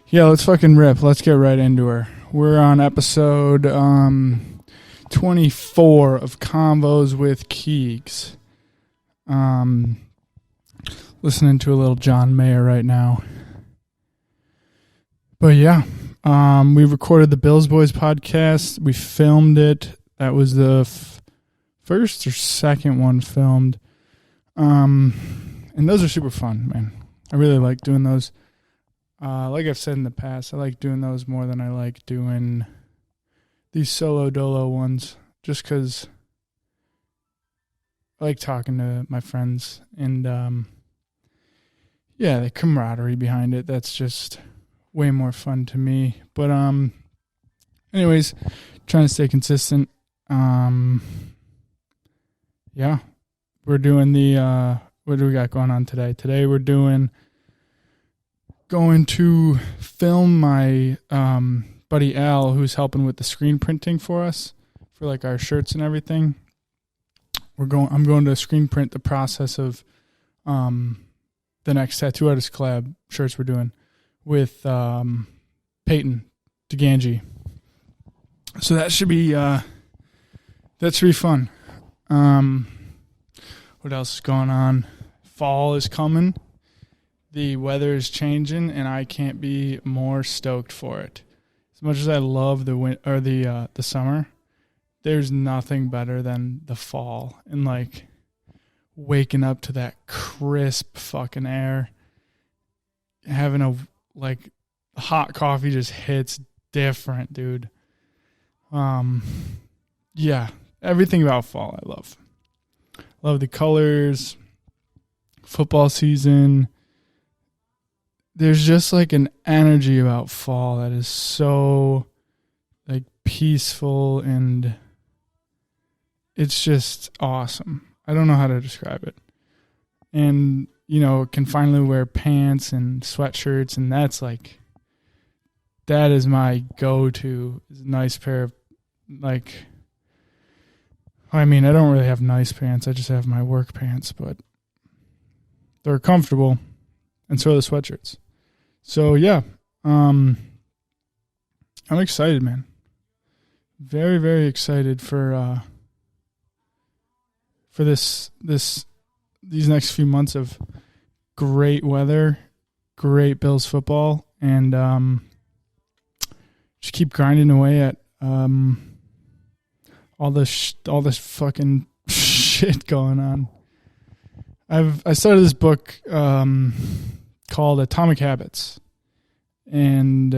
Yeah, let's fucking rip. Let's get right into her. We're on episode 24 of Combos with Keegs. Listening to a little John Mayer right now. But yeah, we recorded the Bills Boys podcast. We filmed it. That was the first or second one filmed. And those are super fun, man. I really like doing those. Like I've said in the past, I like doing those more than I like doing these solo dolo ones, just because I like talking to my friends and, yeah, the camaraderie behind it. That's just way more fun to me. But, anyways, trying to stay consistent. Yeah, we're doing the, what do we got going on today? Today we're going to film my buddy Al, who's helping with the screen printing for us for like our shirts and everything. I'm going to screen print the process of the next Tattoo Artist collab shirts we're doing with Peyton DeGangi. So that should be fun. What else is going on? Fall is coming. The weather is changing, and I can't be more stoked for it. As much as I love the summer, there's nothing better than the fall and like waking up to that crisp fucking air. Having a hot coffee just hits different, dude. Yeah, everything about fall I love. Love the colors, football season. There's just like an energy about fall that is so like peaceful, and it's just awesome. I don't know how to describe it. And, you know, can finally wear pants and sweatshirts, and that is my go-to. Is a nice pair of, like, I mean, I don't really have nice pants. I just have my work pants, but they're comfortable, and so are the sweatshirts. So, yeah, I'm excited, man. Very, very excited for these next few months of great weather, great Bills football, and just keep grinding away at all this fucking shit going on. I started this book called Atomic Habits, and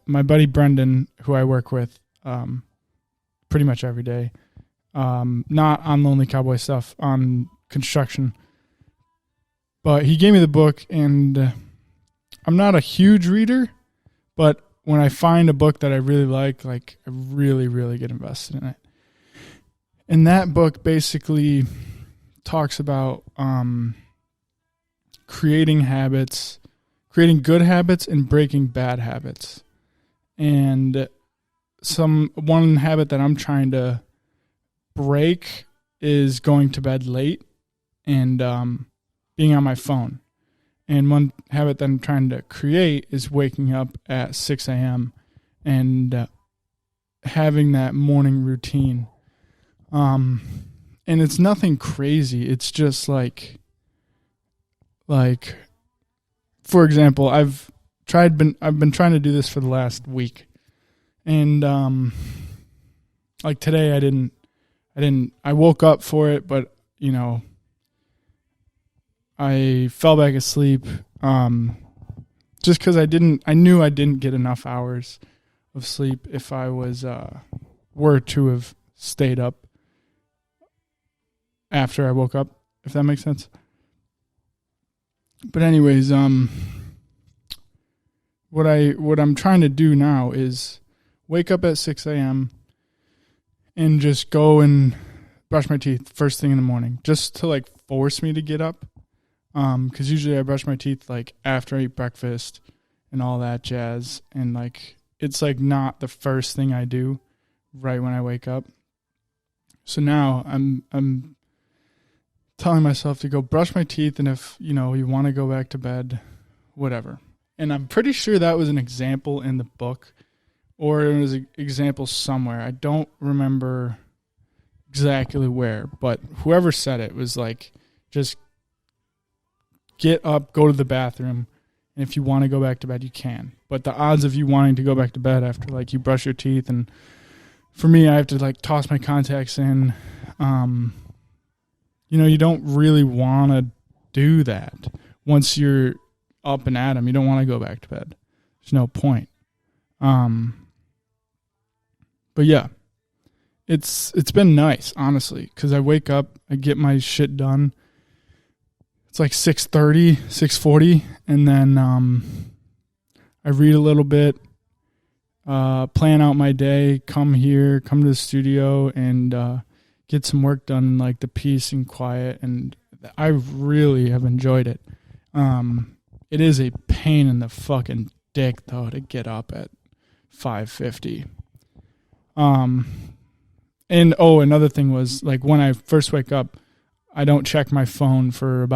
my buddy Brendan, who I work with pretty much every day, not on Lonely Cowboy stuff, on construction, but he gave me the book, and I'm not a huge reader, but when I find a book that I really like I really, really get invested in it. And that book basically talks about creating good habits and breaking bad habits. And one habit that I'm trying to break is going to bed late and being on my phone. And one habit that I'm trying to create is waking up at 6 a.m. and having that morning routine. And it's nothing crazy. It's just like, for example, I've been trying to do this for the last week, and like today I woke up for it, but you know, I fell back asleep, just cause I knew I didn't get enough hours of sleep if I were to have stayed up after I woke up, if that makes sense. But anyways, what I'm trying to do now is wake up at 6 a.m. and just go and brush my teeth first thing in the morning, just to like force me to get up. Cause usually I brush my teeth like after I eat breakfast and all that jazz. And like, it's like not the first thing I do right when I wake up. So now I'm telling myself to go brush my teeth, and if, you know, you want to go back to bed, whatever. And I'm pretty sure that was an example in the book, or it was an example somewhere. I don't remember exactly where, but whoever said it was like, just get up, go to the bathroom, and if you want to go back to bed, you can. But the odds of you wanting to go back to bed after, like, you brush your teeth, and for me, I have to, like, toss my contacts in. You don't really want to do that. Once you're up and at 'em, you don't want to go back to bed. There's no point. But yeah, it's been nice, honestly, because I wake up, I get my shit done. It's like 6:30, 6:40, and then I read a little bit, plan out my day, come to the studio, and get some work done in, like, the peace and quiet, and I really have enjoyed it. It is a pain in the fucking dick, though, to get up at 5:50. Another thing was, like, when I first wake up, I don't check my phone for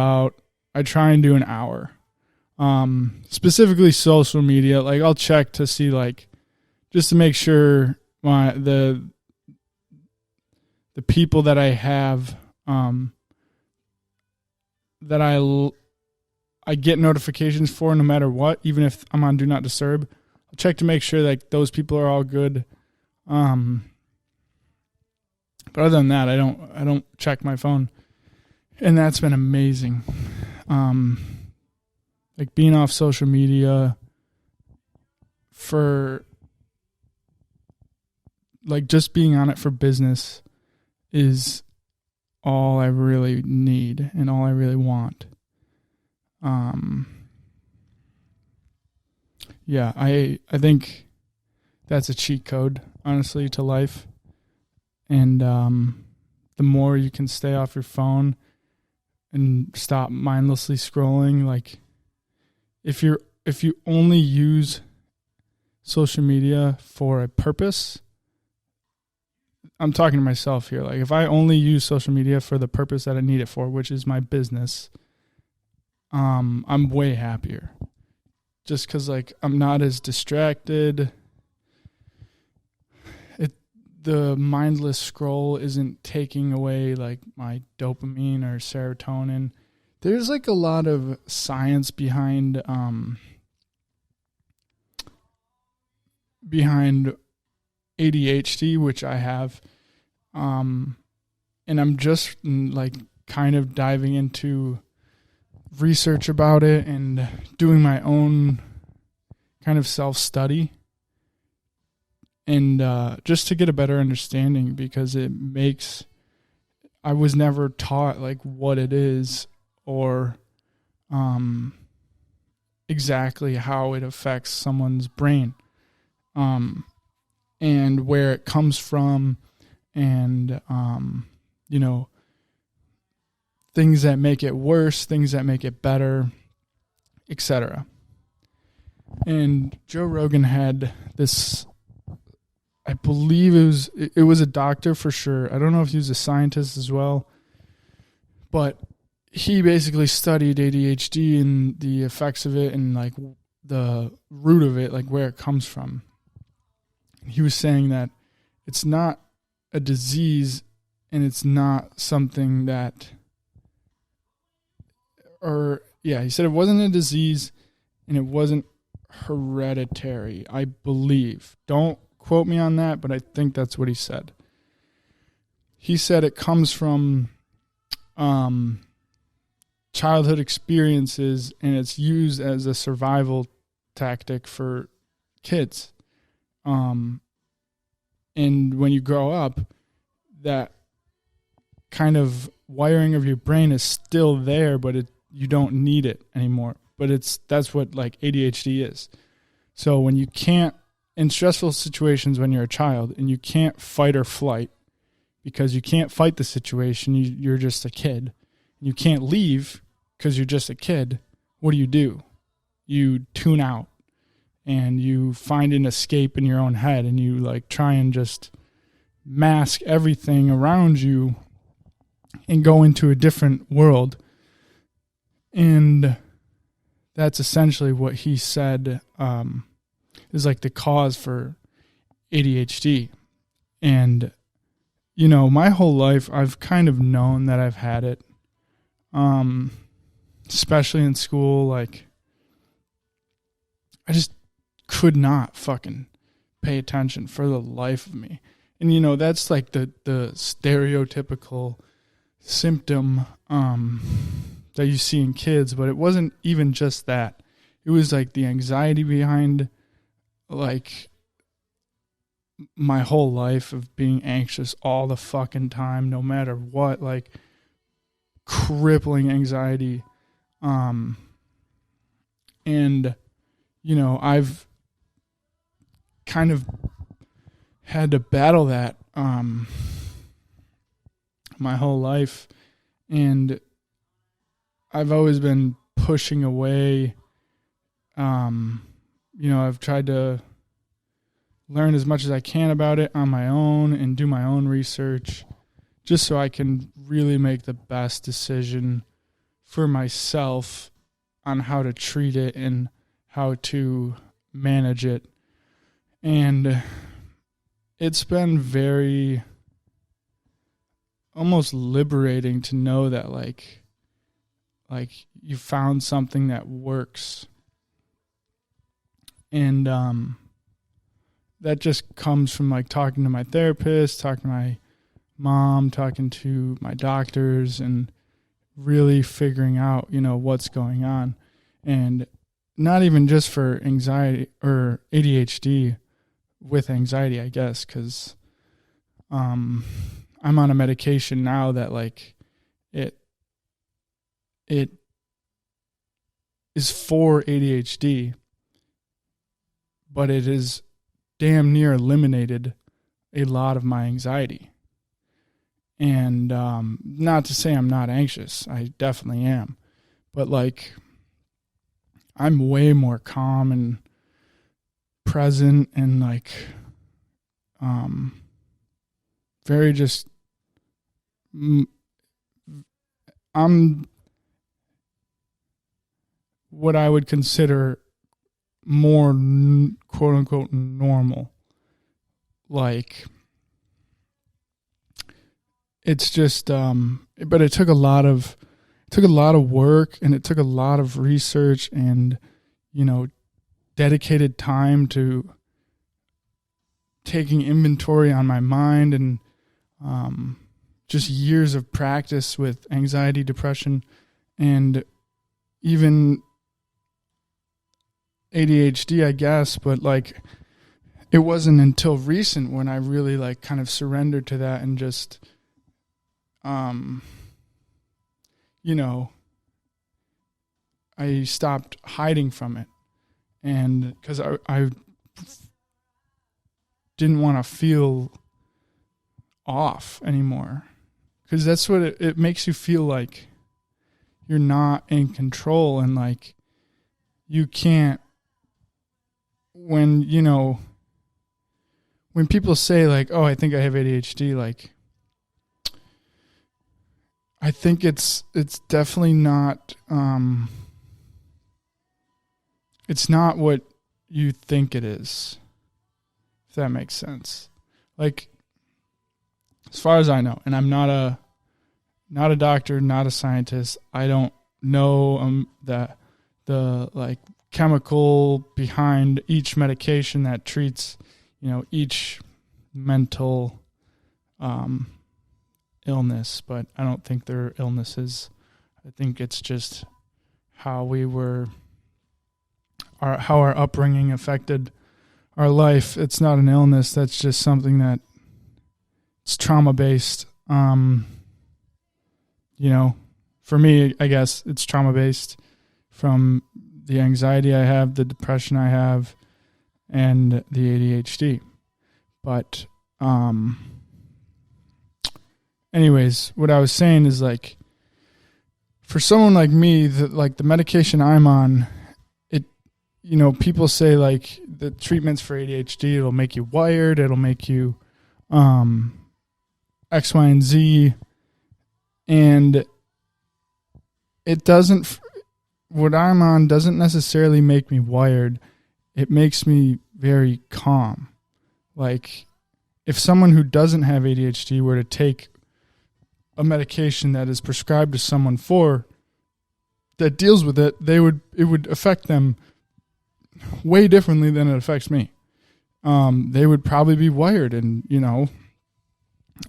I try and do an hour. Specifically social media. Like, I'll check to see, like, just to make sure the people that I have, that I get notifications for no matter what, even if I'm on Do Not Disturb. I'll check to make sure that those people are all good. But other than that, I don't check my phone. And that's been amazing. Like, being off social media for, like, just being on it for business is all I really need and all I really want. Yeah, I think that's a cheat code, honestly, to life. And the more you can stay off your phone and stop mindlessly scrolling, like, if you only use social media for a purpose, I'm talking to myself here. Like, if I only use social media for the purpose that I need it for, which is my business, I'm way happier. Just because, like, I'm not as distracted. The mindless scroll isn't taking away, like, my dopamine or serotonin. There's, like, a lot of science behind ADHD, which I have. And I'm just, like, kind of diving into research about it and doing my own kind of self-study. And just to get a better understanding, because I was never taught, like, what it is or exactly how it affects someone's brain, and where it comes from, and things that make it worse, things that make it better, etc. And Joe Rogan had this, I believe it was a doctor for sure. I don't know if he was a scientist as well, but he basically studied ADHD and the effects of it and, like, the root of it, like, where it comes from. He was saying that it's not a disease and it's not something that, he said it wasn't a disease and it wasn't hereditary, I believe. Don't quote me on that, but I think that's what he said. He said it comes from childhood experiences, and it's used as a survival tactic for kids. And when you grow up, that kind of wiring of your brain is still there, but you don't need it anymore. But that's what, like, ADHD is. So when you can't, in stressful situations when you're a child and you can't fight or flight because you can't fight the situation, you're just a kid. You can't leave because you're just a kid. What do? You tune out and you find an escape in your own head, and you, like, try and just mask everything around you and go into a different world. And that's essentially what he said is like the cause for ADHD. And, my whole life I've kind of known that I've had it, especially in school. Like, I just could not fucking pay attention for the life of me. And, that's like the stereotypical symptom that you see in kids, but it wasn't even just that. It was like the anxiety behind like my whole life of being anxious all the fucking time, no matter what, like crippling anxiety. And, I've kind of had to battle that my whole life, and I've always been pushing away. I've tried to learn as much as I can about it on my own and do my own research just so I can really make the best decision for myself on how to treat it and how to manage it. And it's been very almost liberating to know that like you found something that works. And that just comes from like talking to my therapist, talking to my mom, talking to my doctors, and really figuring out, what's going on. And not even just for anxiety or ADHD, with anxiety, I guess, because I'm on a medication now that like it is for ADHD, but it has damn near eliminated a lot of my anxiety. And not to say I'm not anxious, I definitely am, but like I'm way more calm and present and like very just I'm what I would consider more quote unquote normal. Like it's just but it took a lot of work, and it took a lot of research and dedicated time to taking inventory on my mind, and just years of practice with anxiety, depression, and even ADHD, I guess. But like it wasn't until recent when I really like kind of surrendered to that and just I stopped hiding from it. And because I didn't want to feel off anymore, because that's what it makes you feel like you're not in control, and like you can't, when people say like, oh, I think I have ADHD, like I think it's definitely not it's not what you think it is, if that makes sense. Like, as far as I know, and I'm not a doctor, not a scientist, I don't know that the like chemical behind each medication that treats, each mental illness, but I don't think they're illnesses. I think it's just how how our upbringing affected our life. It's not an illness. That's just something that it's trauma based. For me, I guess it's trauma based from the anxiety I have, the depression I have, and the ADHD. But, anyways, what I was saying is like, for someone like me, the medication I'm on, people say like the treatments for ADHD, it'll make you wired, it'll make you X, Y, and Z, and it doesn't. what I'm on doesn't necessarily make me wired. It makes me very calm. Like, if someone who doesn't have ADHD were to take a medication that is prescribed to someone that deals with it, it would affect them way differently than it affects me. They would probably be wired, and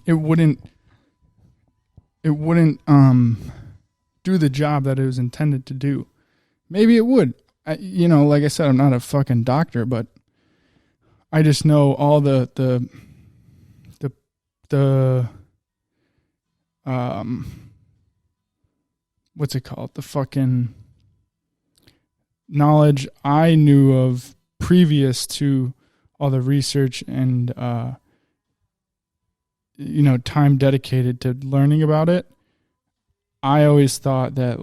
it wouldn't do the job that it was intended to do. Maybe it would. Like I said, I'm not a fucking doctor, but I just know all the what's it called? The fucking knowledge I knew of previous to all the research and time dedicated to learning about it. I always thought that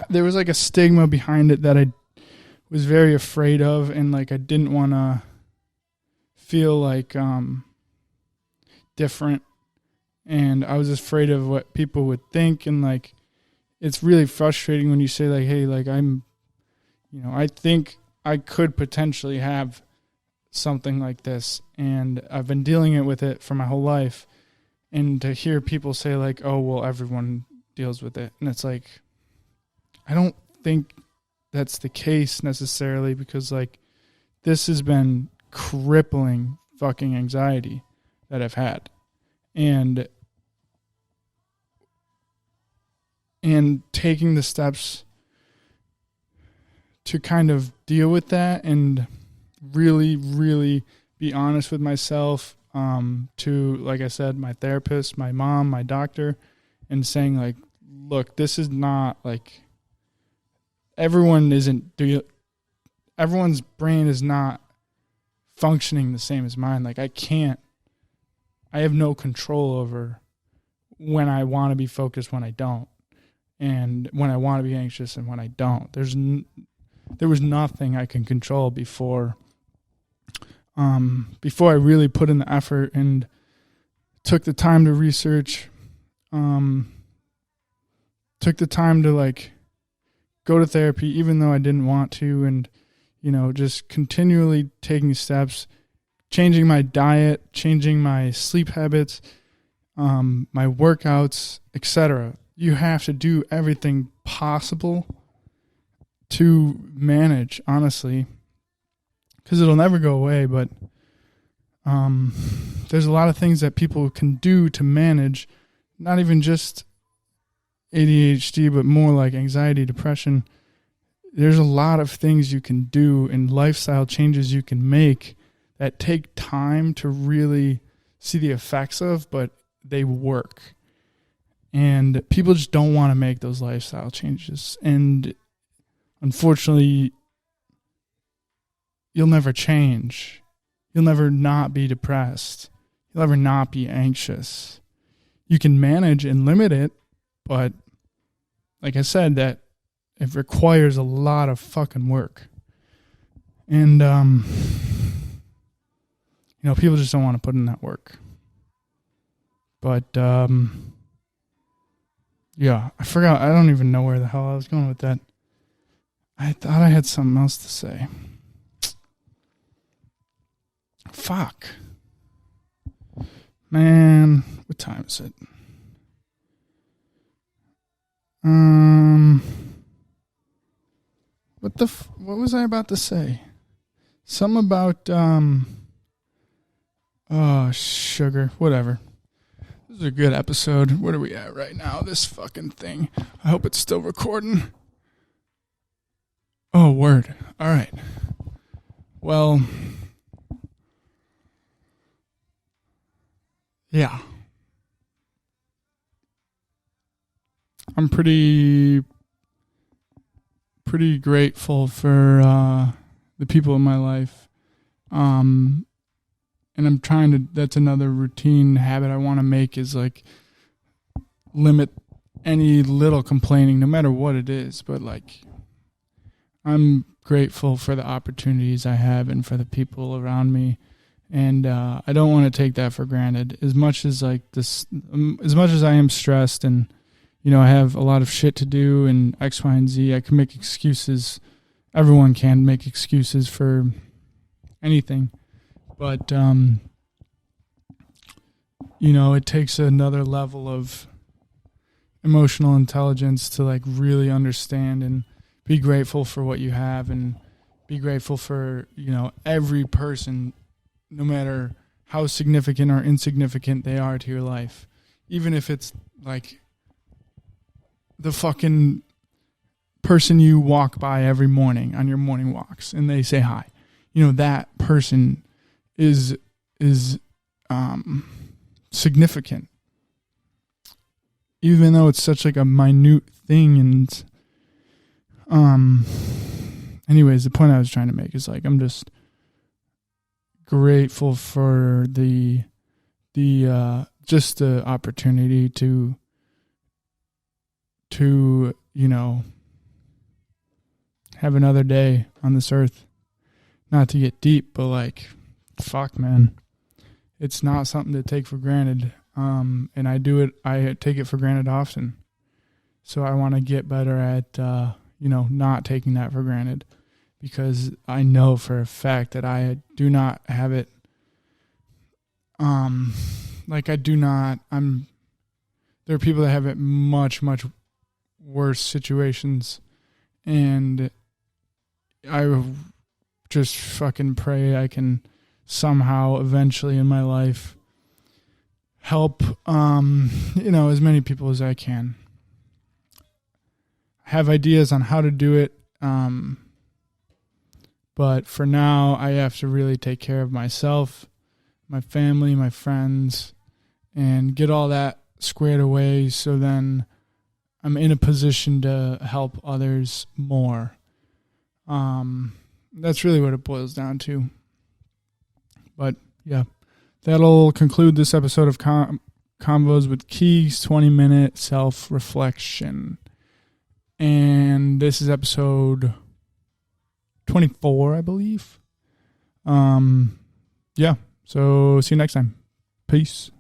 there was a stigma behind it that I was very afraid of, and I didn't want to feel different, and I was afraid of what people would think, and it's really frustrating when you say hey, I'm, I think I could potentially have something like this, and I've been dealing with it for my whole life, and to hear people say oh, well, everyone deals with it, and it's I don't think that's the case necessarily, because this has been crippling fucking anxiety that I've had, and taking the steps to kind of deal with that and really, really be honest with myself, to, like I said, my therapist, my mom, my doctor, and saying look, this is not everyone's brain is not functioning the same as mine. I have no control over when I want to be focused, when I don't, and when I want to be anxious and when I don't. There was nothing I can control before I really put in the effort and took the time to research, took the time to go to therapy, even though I didn't want to, and, just continually taking steps, changing my diet, changing my sleep habits, my workouts, etc. You have to do everything possible to manage, honestly, because it'll never go away, but there's a lot of things that people can do to manage, not even just ADHD, but more anxiety, depression. There's a lot of things you can do and lifestyle changes you can make that take time to really see the effects of, but they work. And people just don't want to make those lifestyle changes. And unfortunately, you'll never change. You'll never not be depressed. You'll never not be anxious. You can manage and limit it, but like I said, that it requires a lot of fucking work. And, people just don't want to put in that work. But, yeah, I forgot. I don't even know where the hell I was going with that. I thought I had something else to say. Fuck. Man, what time is it? What was I about to say? Something about, sugar, whatever. This is a good episode. What are we at right now? This fucking thing. I hope it's still recording. Oh, word. All right. Well, yeah. I'm pretty grateful for the people in my life. And I'm trying to, that's another routine habit I want to make, is limit any little complaining, no matter what it is. But I'm grateful for the opportunities I have and for the people around me. And I don't want to take that for granted. As much as as much as I am stressed and, I have a lot of shit to do and X, Y, and Z. I can make excuses. Everyone can make excuses for anything. But, it takes another level of emotional intelligence to like really understand and be grateful for what you have and be grateful for, every person, no matter how significant or insignificant they are to your life. Even if it's like the fucking person you walk by every morning on your morning walks and they say hi. That person is significant. Even though it's such like a minute thing. And anyways, the point I was trying to make is like I'm just grateful for the just the opportunity to have another day on this earth. Not to get deep, but like, fuck, man. It's not something to take for granted. And I take it for granted often. So I want to get better at, not taking that for granted, because I know for a fact that I do not have it. There are people that have it much, much worse situations. And I just fucking pray I can somehow eventually in my life help, as many people as I can. I have ideas on how to do it. But for now, I have to really take care of myself, my family, my friends, and get all that squared away so then I'm in a position to help others more. That's really what it boils down to. But yeah, that'll conclude this episode of Convos with Keys, 20-minute self-reflection. And this is episode 24, I believe. So see you next time. Peace.